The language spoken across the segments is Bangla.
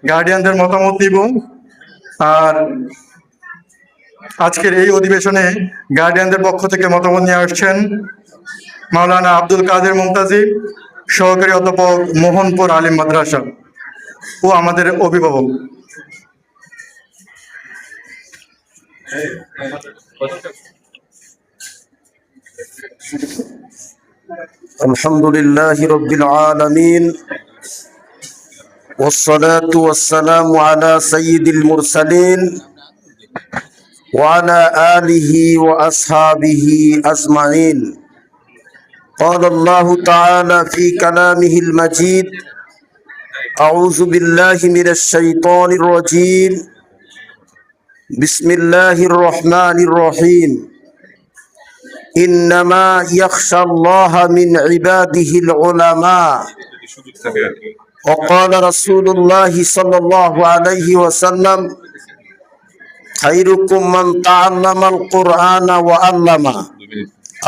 গার্ডিয়ানদের মতামত নিব। আর আজকের এই অধিবেশনে গার্ডিয়ানদের পক্ষ থেকে মতামত নিয়ে আসছেন মাওলানা আব্দুল কাদের মুমতাজি, সহকারী অধ্যাপক মোহনপুর আলিম মাদ্রাসা ও আমাদের অভিভাবক। আলহামদুলিল্লাহি রাব্বিল আলামিন والصلاة والسلام على سيد المرسلين وعلى آله وأصحابه أجمعين. قال الله تعالى في كلامه المجيد: أعوذ بالله من الشيطان الرجيم. بسم الله الرحمن الرحيم. إنما يخشى الله من عباده العلماء. وقال رسول الله صلى الله عليه وسلم: خيركم من تعلم القرآن وعلمه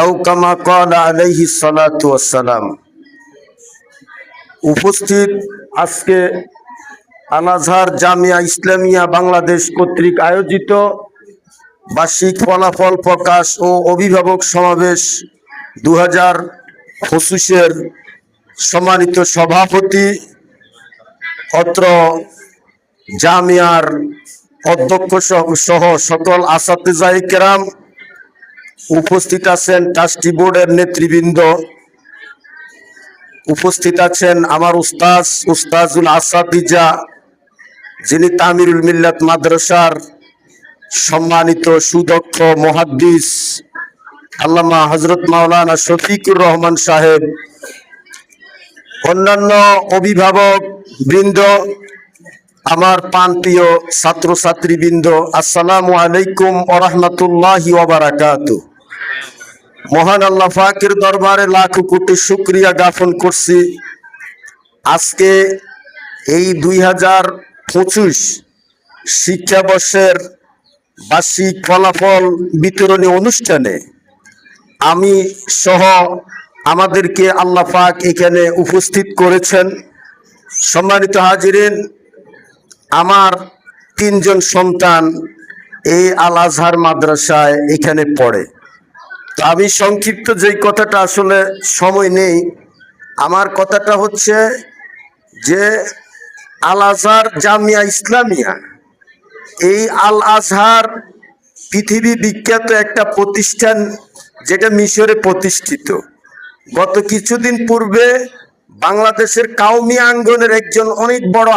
أو كما قال عليه الصلاة والسلام. উপস্থিত আজকে আল আজহার জামিয়া ইসলামিয়া বাংলাদেশ কর্তৃক আয়োজিত বার্ষিক ফলাফল প্রকাশ ও অভিভাবক সমাবেশ 2025-এর সম্মানিত সভাপতি, অত্র জামিয়ার অধ্যক্ষ সহ সকল আসাতিজায়ে কেরাম, উপস্থিত আছেন ট্রাস্টি বোর্ডের নেতৃবৃন্দ, উপস্থিত আছেন আমার উস্তাজুল আসাতিজা, যিনি তামিরুল মিল্লাত মাদ্রাসার সম্মানিত সুদক্ষ মুহাদ্দিস আল্লামা হযরত মাওলানা শফিকুর রহমান সাহেব, অন্যান্য অভিভাবক বৃন্দ, আমার প্রাণপ্রিয় ছাত্রছাত্রী বৃন্দ, আসসালামু আলাইকুম ওয়া রাহমাতুল্লাহি ওয়া বারাকাতুহু। মহান আল্লাহ পাকের দরবারে লাখো কোটি শুকরিয়া জ্ঞাপন করছি। আজকে এই 2025 শিক্ষাবর্ষের বার্ষিক ফলাফল বিতরণী অনুষ্ঠানে আমি সহ আমাদেরকে আল্লাহ পাক এখানে উপস্থিত করেছেন। সম্মানিত হাজিরিন, আমার 3 জন সন্তান এই আল আজহার মাদ্রাসায় এখানে পড়ে। তো আমি সংক্ষিপ্ত যেই কথাটা, আসলে সময় নেই, আমার কথাটা হচ্ছে যে আল আজহার জামিয়া ইসলামিয়া, এই আল আজহার পৃথিবী বিখ্যাত একটা প্রতিষ্ঠান, যেটা মিশরে প্রতিষ্ঠিত। গত কিছুদিন পূর্বে বাংলাদেশের কাউমি আঙ্গনের একজন অনেক বড়